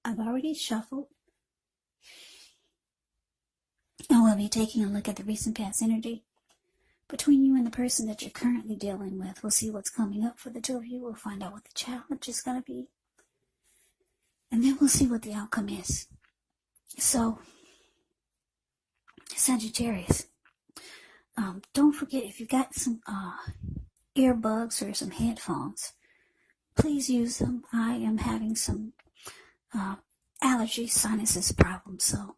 I've already shuffled, and we'll be taking a look at the recent past energy between you and the person that you're currently dealing with. We'll see what's coming up for the two of you. We'll find out what the challenge is going to be, and then we'll see what the outcome is. So, Sagittarius, don't forget, if you got some earbuds or some headphones, please use them. I am having some allergy sinuses problems, so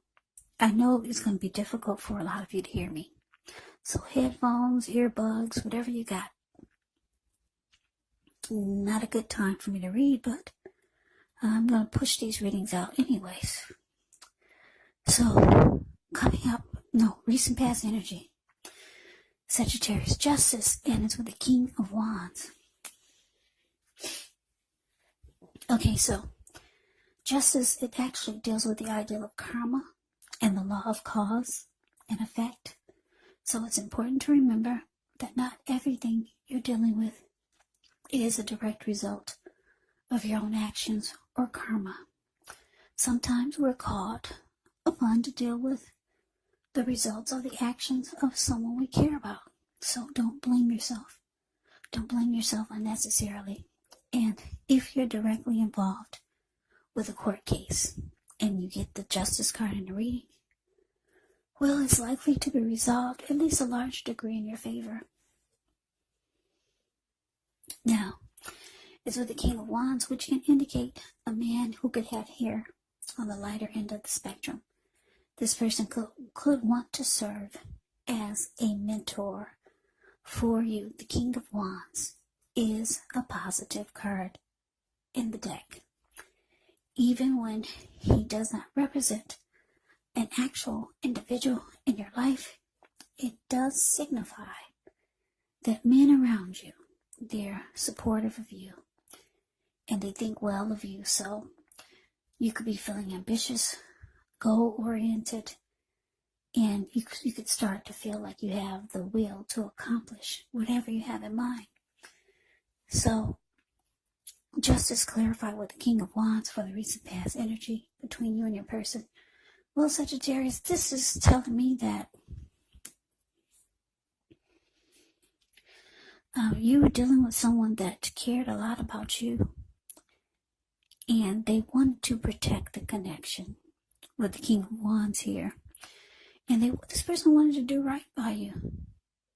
I know it's going to be difficult for a lot of you to hear me. So headphones, earbuds, whatever you got. Not a good time for me to read, but I'm going to push these readings out anyways. So, coming up, recent past energy. Sagittarius, Justice, and it's with the King of Wands. Okay, so Justice, it actually deals with the ideal of karma and the law of cause and effect. So it's important to remember that not everything you're dealing with is a direct result of your own actions or karma. Sometimes we're called upon to deal with the results of the actions of someone we care about. So don't blame yourself. Don't blame yourself unnecessarily. And if you're directly involved with a court case and you get the Justice card in the reading, well, it's likely to be resolved at least a large degree in your favor. Now, it's with the King of Wands, which can indicate a man who could have hair on the lighter end of the spectrum. This person could want to serve as a mentor for you. The King of Wands is a positive card in the deck. Even when he does not represent an actual individual in your life, it does signify that men around you, they're supportive of you and they think well of you. So you could be feeling ambitious, goal-oriented, and you could start to feel like you have the will to accomplish whatever you have in mind. So Justice clarified with the King of Wands for the recent past energy between you and your person. Well, Sagittarius, this is telling me that you were dealing with someone that cared a lot about you, and they wanted to protect the connection with the King of Wands here. And this person wanted to do right by you.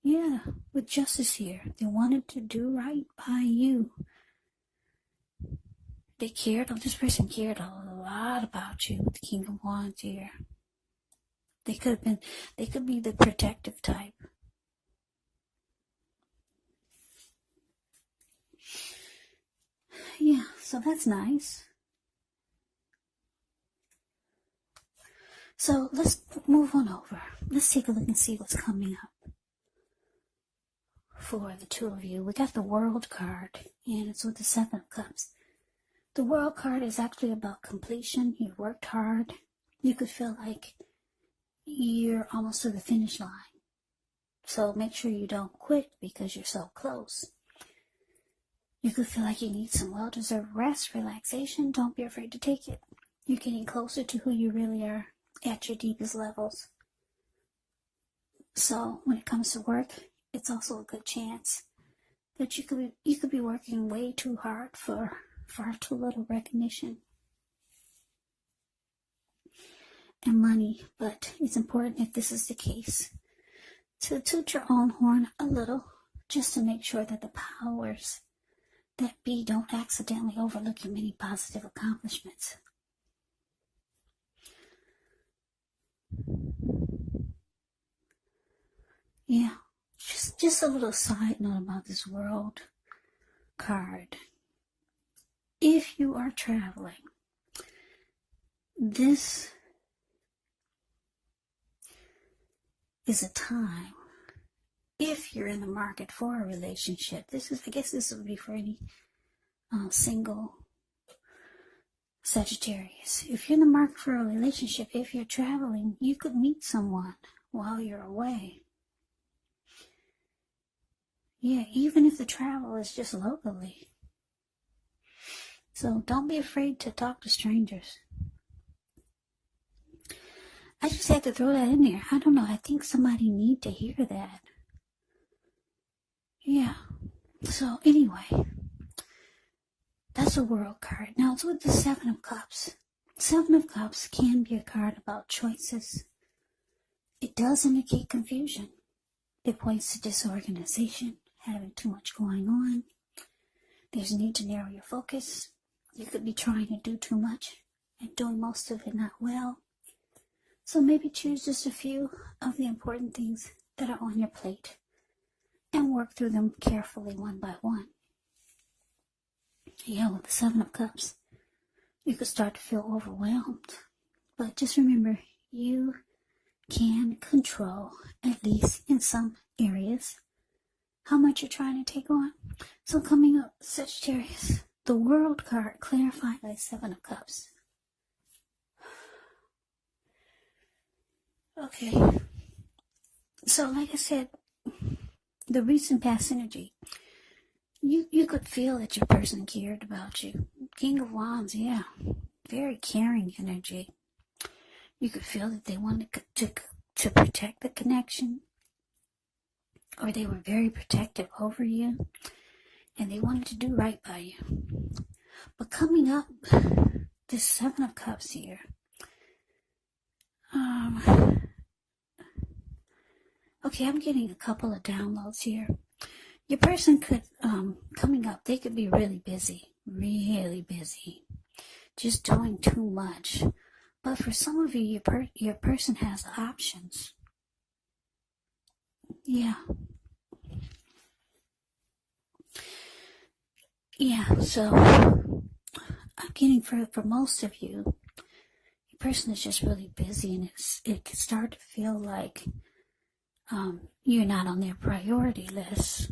Yeah, with Justice here. They wanted to do right by you. This person cared a lot about you with the King of Wands here. They could be the protective type. Yeah, so that's nice. So let's move on over. Let's take a look and see what's coming up for the two of you. We got the World card, and it's with the Seven of Cups. The World card is actually about completion. You worked hard. You could feel like you're almost to the finish line. So make sure you don't quit because you're so close. You could feel like you need some well-deserved rest, relaxation. Don't be afraid to take it. You're getting closer to who you really are at your deepest levels. So when it comes to work, it's also a good chance that you could be working way too hard for far too little recognition and money. But it's important, if this is the case, to toot your own horn a little, just to make sure that the powers that be don't accidentally overlook your many positive accomplishments. Yeah, just a little side note about this World card. If you are traveling, this is a time, if you're in the market for a relationship, I guess this would be for any single Sagittarius. If you're in the market for a relationship, if you're traveling, you could meet someone while you're away. Yeah, even if the travel is just locally. So don't be afraid to talk to strangers. I just had to throw that in there. I don't know. I think somebody need to hear that. Yeah. So anyway, that's a World card. Now it's with the Seven of Cups. Seven of Cups can be a card about choices. It does indicate confusion. It points to disorganization, having too much going on. There's a need to narrow your focus. You could be trying to do too much and doing most of it not well. So maybe choose just a few of the important things that are on your plate and work through them carefully one by one. Yeah, with the Seven of Cups, you could start to feel overwhelmed. But just remember, you can control, at least in some areas, how much you're trying to take on. So coming up, Sagittarius, the World card clarified by Seven of Cups. Okay, so like I said, the recent past energy, you could feel that your person cared about you. King of Wands, yeah, very caring energy. You could feel that they wanted to protect the connection, or they were very protective over you, and they wanted to do right by you. But coming up, this Seven of Cups here, okay, I'm getting a couple of downloads here. Your person could, coming up, they could be really busy, just doing too much. But for some of you, your person has options. Yeah. Yeah, so I'm getting for most of you, your person is just really busy, and it can start to feel like you're not on their priority list.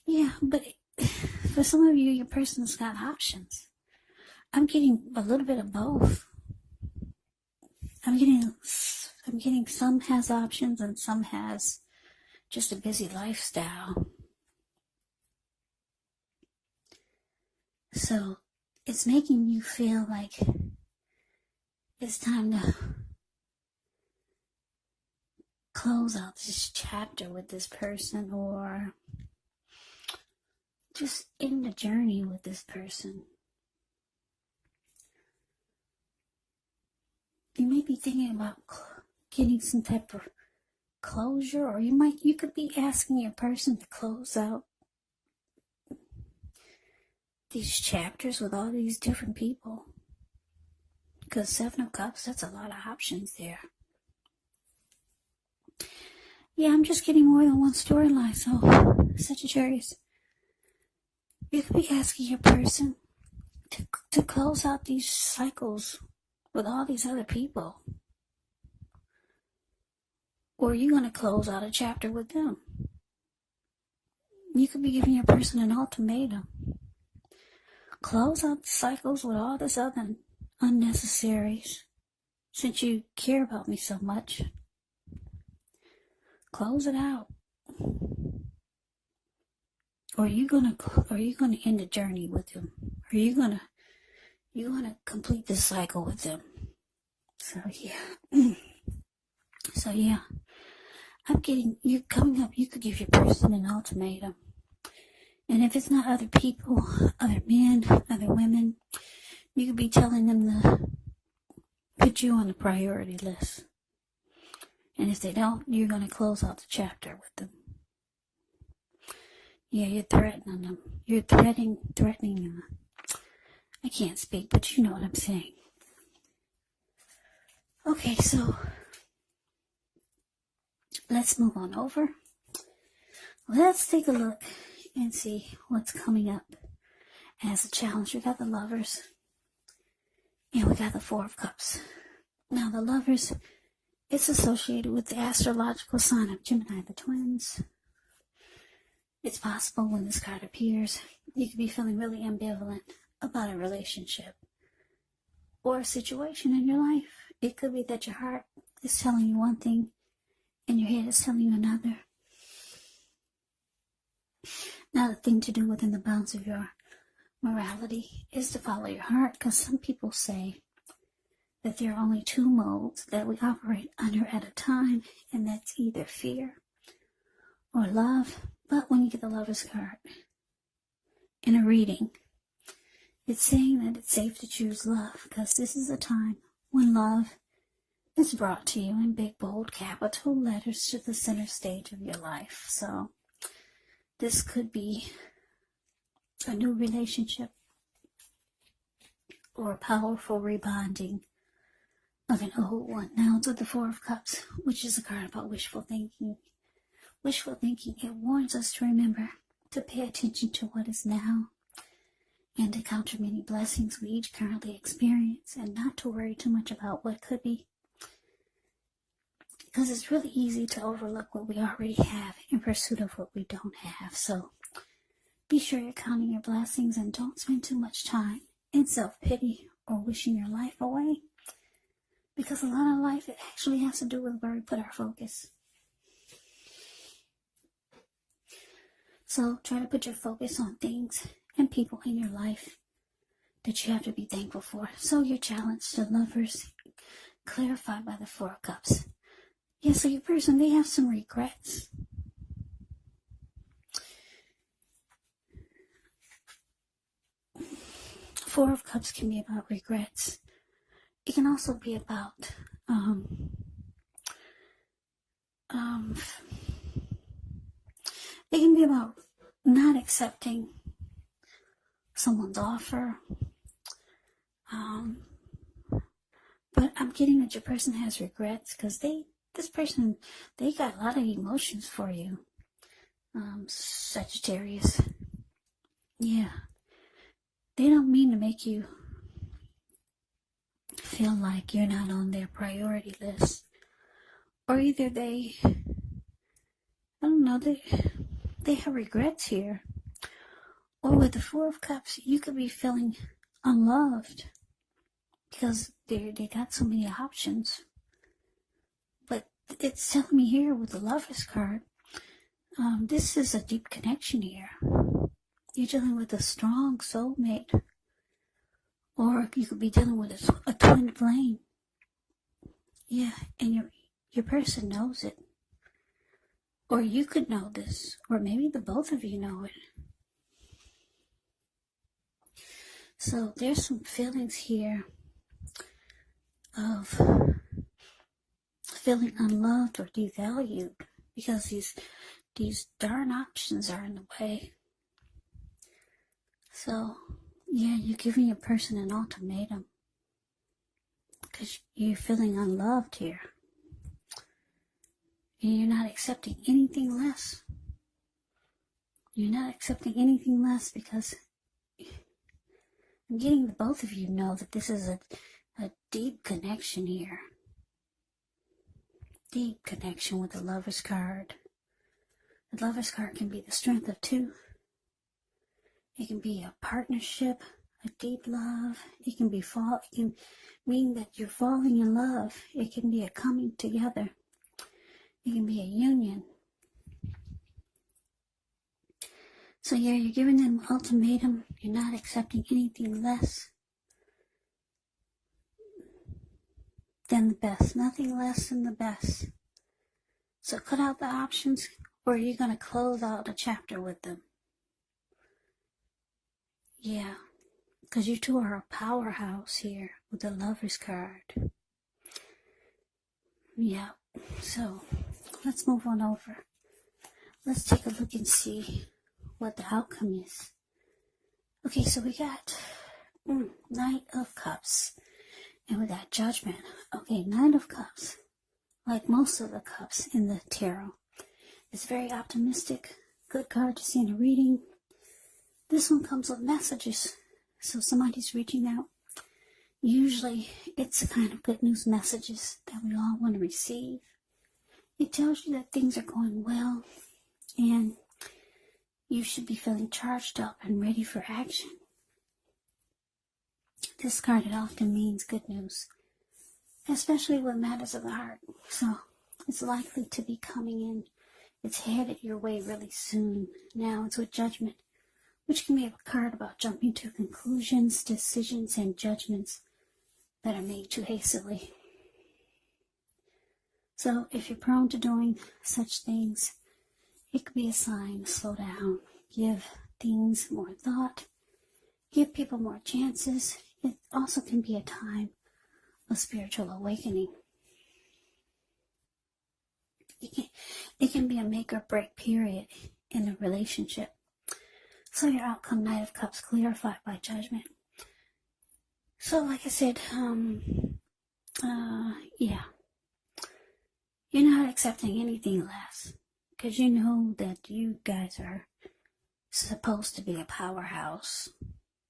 Yeah, but for some of you, your person's got options. I'm getting a little bit of both. I'm getting some has options and some has just a busy lifestyle. So it's making you feel like it's time to close out this chapter with this person, or just end the journey with this person. You may be thinking about getting some type of closure, or you could be asking your person to close out these chapters with all these different people. Because Seven of Cups, that's a lot of options there. Yeah, I'm just getting more than one storyline. So, Sagittarius, you could be asking your person to close out these cycles with all these other people. Or you're going to close out a chapter with them. You could be giving your person an ultimatum. Close out the cycles with all this other unnecessaries. Since you care about me so much, close it out. Or are you gonna end the journey with them? Are you gonna complete this cycle with them? So yeah. I'm getting you coming up. You could give your person an ultimatum, and if it's not other people, other men, other women, you could be telling them to put you on the priority list. And if they don't, you're gonna close out the chapter with them. Yeah, you're threatening them. You're threatening them. I can't speak, but you know what I'm saying. Okay, so let's move on over. Let's take a look and see what's coming up as a challenge. We got the Lovers, and we got the Four of Cups. Now, the Lovers, it's associated with the astrological sign of Gemini, the twins. It's possible when this card appears, you could be feeling really ambivalent about a relationship or a situation in your life. It could be that your heart is telling you one thing and your head is telling you another. Now, the thing to do within the bounds of your morality is to follow your heart, because some people say that there are only two modes that we operate under at a time, and that's either fear or love. But when you get the Lover's card in a reading, it's saying that it's safe to choose love, because this is a time when love is brought to you in big, bold, capital letters to the center stage of your life. So this could be a new relationship or a powerful rebonding of an old one. Now it's with the Four of Cups, which is a card about wishful thinking. Wishful thinking, it warns us to remember to pay attention to what is now and to count the many blessings we each currently experience, and not to worry too much about what could be, because it's really easy to overlook what we already have in pursuit of what we don't have. So be sure you're counting your blessings and don't spend too much time in self-pity or wishing your life away, because a lot of life, it actually has to do with where we put our focus. So try to put your focus on things and people in your life that you have to be thankful for. So your challenge to lovers, clarified by the Four of Cups. Yeah, so your person, they have some regrets. Four of Cups can be about regrets. It can also be about it can be about not accepting someone's offer. But I'm getting that your person has regrets, because they got a lot of emotions for you. Sagittarius. Yeah. They don't mean to make you feel like you're not on their priority list. Or either they have regrets here. Or with the Four of Cups, you could be feeling unloved because they got so many options. But it's telling me here with the Lover's card, this is a deep connection here. You're dealing with a strong soulmate, or you could be dealing with a twin flame. Yeah, and your person knows it. Or you could know this, or maybe the both of you know it. So there's some feelings here of feeling unloved or devalued, because these darn options are in the way. So yeah, you're giving your person an ultimatum because you're feeling unloved here. And you're not accepting anything less. You're not accepting anything less, because I'm getting the both of you know that this is a deep connection here. Deep connection with the Lover's card. The Lover's card can be the strength of two. It can be a partnership, a deep love. It can mean that you're falling in love. It can be a coming together. It can be a union. So yeah, you're giving them an ultimatum. You're not accepting anything less than the best. Nothing less than the best. So cut out the options, or you're going to close out a chapter with them. Yeah, because you two are a powerhouse here with the Lover's card. Yeah, so let's move on over. Let's take a look and see what the outcome is. Okay, so we got Knight of Cups, and we got Judgment. Okay, Knight of Cups, like most of the cups in the tarot, it's very optimistic. Good card to see in a reading. This one comes with messages, so somebody's reaching out. Usually, it's the kind of good news messages that we all want to receive. It tells you that things are going well, and you should be feeling charged up and ready for action. This card, it often means good news, especially with matters of the heart. So it's likely to be coming in. It's headed your way really soon. Now it's with Judgment, which can be a card about jumping to conclusions, decisions, and judgments that are made too hastily. So if you're prone to doing such things, it could be a sign to slow down, give things more thought, give people more chances. It also can be a time of spiritual awakening. It can be a make or break period in a relationship. So your outcome, Knight of Cups, clarified by judgment. So like I said, yeah. You're not accepting anything less. Because you know that you guys are supposed to be a powerhouse.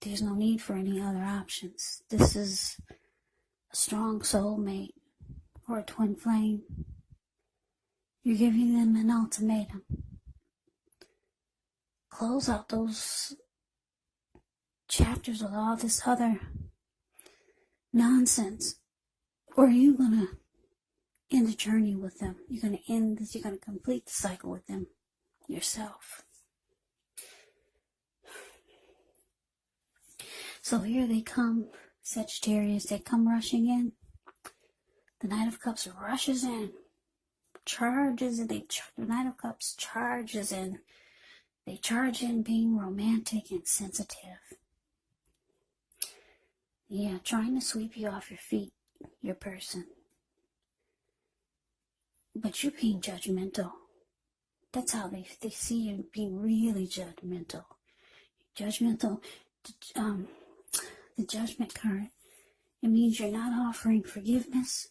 There's no need for any other options. This is a strong soulmate or a twin flame. You're giving them an ultimatum. Close out those chapters with all this other nonsense. Or are you going to end the journey with them? You're going to end this, you're going to complete the cycle with them yourself. So here they come, Sagittarius, they come rushing in. The Knight of Cups rushes in, charges in, the Knight of Cups charges in. They charge in being romantic and sensitive. Yeah, trying to sweep you off your feet, your person. But you're being judgmental. That's how they see you, being really judgmental. Judgmental, the judgment card. It means you're not offering forgiveness.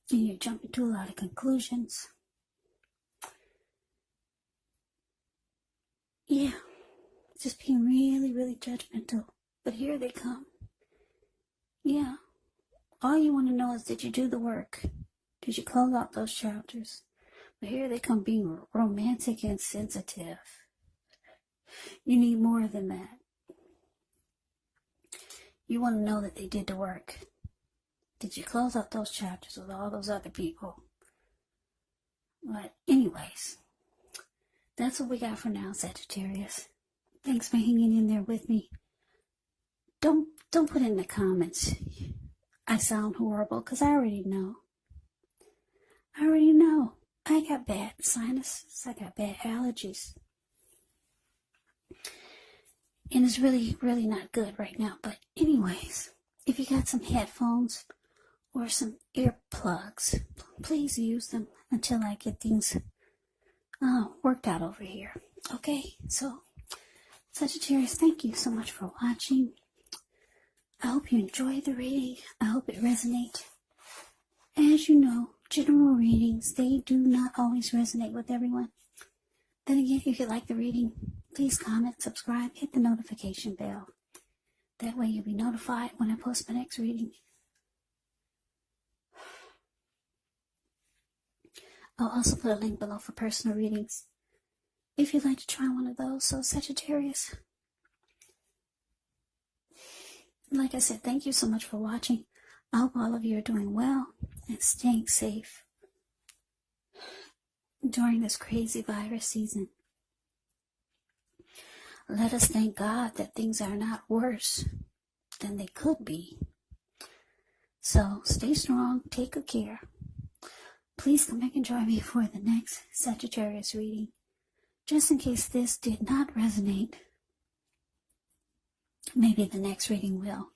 And you're jumping to a lot of conclusions. Yeah, just being really, really judgmental. But here they come. Yeah, all you want to know is, did you do the work? Did you close out those chapters? But here they come, being romantic and sensitive. You need more than that. You want to know that they did the work. Did you close out those chapters with all those other people? But anyways, that's what we got for now, Sagittarius. Thanks for hanging in there with me. Don't put in the comments, I sound horrible, because I already know. I got bad sinuses. I got bad allergies. And it's really, really not good right now. But anyways, if you got some headphones or some earplugs, please use them until I get things worked out over here. Okay, so Sagittarius, thank you so much for watching. I hope you enjoyed the reading. I hope it resonates. As you know, general readings, they do not always resonate with everyone. Then again, if you like the reading, please comment, subscribe, hit the notification bell. That way you'll be notified when I post my next reading. I'll also put a link below for personal readings if you'd like to try one of those. So Sagittarius, like I said, thank you so much for watching. I hope all of you are doing well and staying safe during this crazy virus season. Let us thank God that things are not worse than they could be. So stay strong, take good care. Please come back and join me for the next Sagittarius reading. Just in case this did not resonate, maybe the next reading will.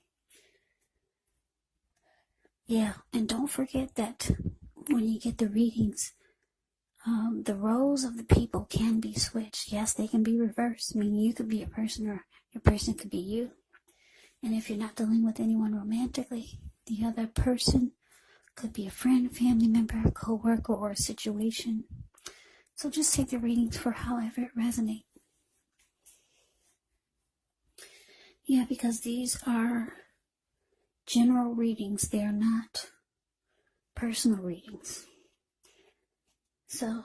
Yeah, and don't forget that when you get the readings, the roles of the people can be switched. Yes, they can be reversed, meaning you could be a person or your person could be you. And if you're not dealing with anyone romantically, the other person could be a friend, family member, a co-worker, or a situation. So just take the readings for however it resonates. Yeah, because these are general readings. They are not personal readings. So,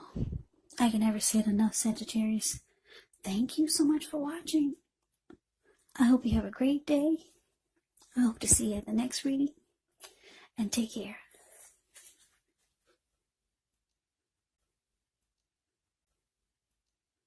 I can never say it enough, Sagittarius. Thank you so much for watching. I hope you have a great day. I hope to see you at the next reading. And take care.